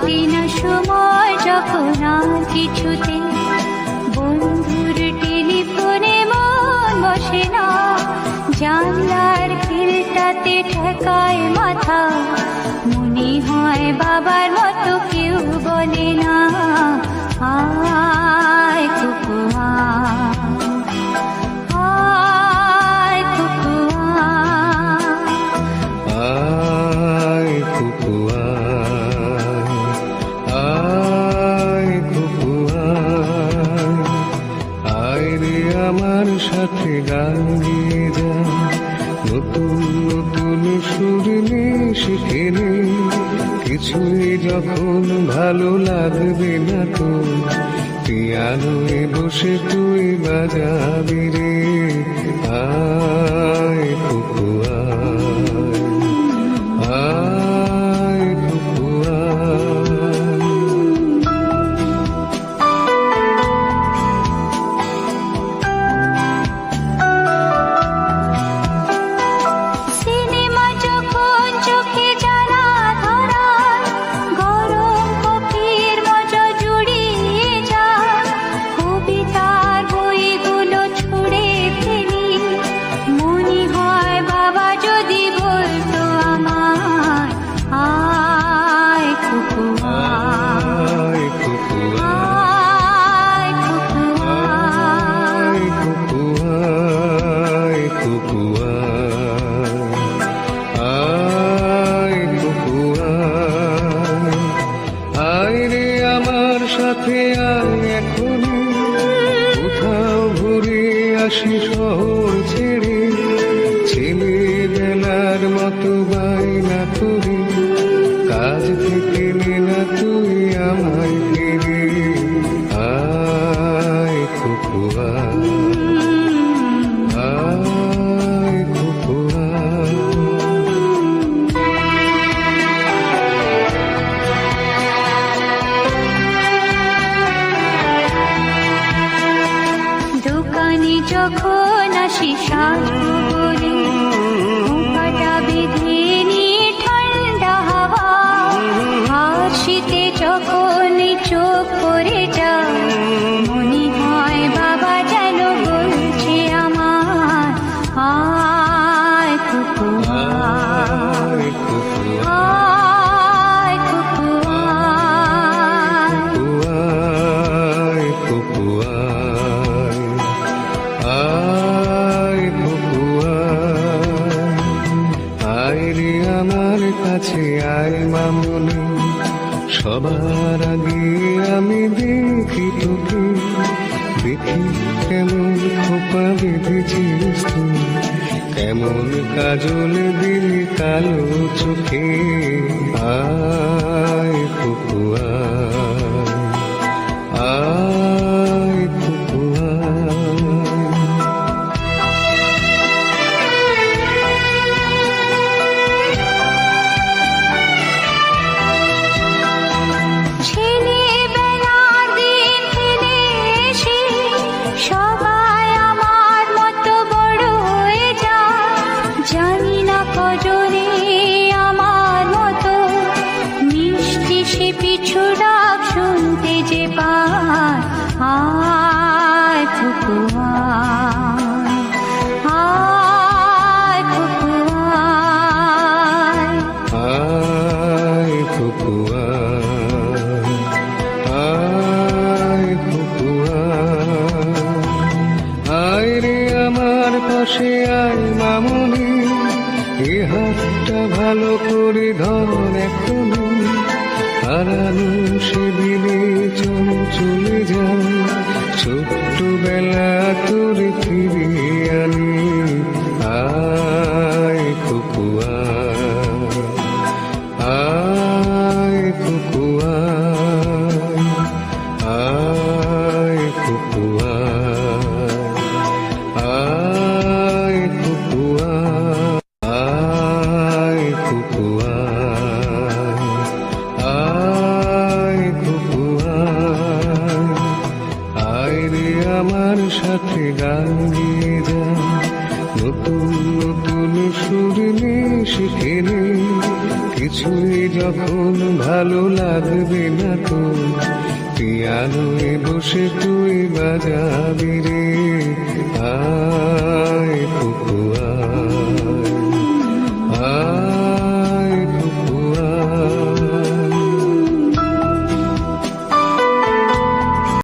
কাটে না সময় যখন আর কিছুতে, বন্ধুর টেলিফোনে মন বসে না, জানলার খিলটাতে ঠেকায় মাথা, মনে হয় বাবার মতো কেউ বলে না, আয় কুকু আয় কুকু আয় কুকু আয় কুকু আয় রে আমার সাথে গান গেয়ে যা, নতুন নতুন সুর নিয়ে শিখে নে, কিছুই যখন ভালো লাগবে না তো, পিয়ানোয় বসে তুই বাজাবি রে, আয় কুকু আয় কুকু আয়। সিনেমা যখন চোখে জ্বালা ধরায়, গরম কফির মজা জুড়িয়ে যায়, কবিতার বইগুলো ছুঁড়ে ফেলি, মনে হয় বাবা যদি বলতো আমায়, আয় কুকু আয় কুকু আয় কুকু আয় কুকু আয় কুকু আয় কুকু আয় রে আমার সাথে আয় এখনই, কোথাও ঘুরে আসি শহর ছেড়ে, ছেলেবেলার মতো বায়না করি, কাজ থেকে নে না তুই আমায় ফিরে, আয় কুকু আয় কুকু আয়। দোকানে যখন আসি সাজবো বলে, মুখটা বেঁধে নিয়ে ঠান্ডা হাওয়া, আর শীতে যখন চোখ পড়ে যায়, মনে হয় বাবা যেন বলছে আমার, আয় কুকু আয় কুকু আয় কুকু আয় আয় কুকু আয় কুকু আয় রে আমার কাছে আয় মামনি, সবার আগে আমি দেখি তোকে, দেখি কেমন খোপা বেঁধেছিস তুই, কেমন কাজল দিলি কালো চোখে, আয় কুকু আয় কুকু আয়। ছেলেবেলার দিন ফিরে এসে সবাই আমার মতো বড় হয়ে যায়, জানি না কজনে আমার মতো মিষ্টি সে পিছু ডাক শুনতে যে পায়, আয় কুকু আয় কুকু আয় কুকু আয় কুকু আয় রে আমার পাশে আয় মামনি, এ হাতটা ভালো করে ধর এখনো, হারানো সেদিনে চলে যায়, ছোট্টবেলা তোর ফিরিয়ে আনি, আয় কুকু আয় কুকু আয় কুকু আয় কুকু আয় কুকু আয় কুকু আয় রে আমার সাথে গান গেয়ে যা, নতুন নতুন সুর নিয়ে শিখে নে, কিছুই যখন ভালো লাগবে না তো পিয়ানোয় বসে তুই বাজাবি রে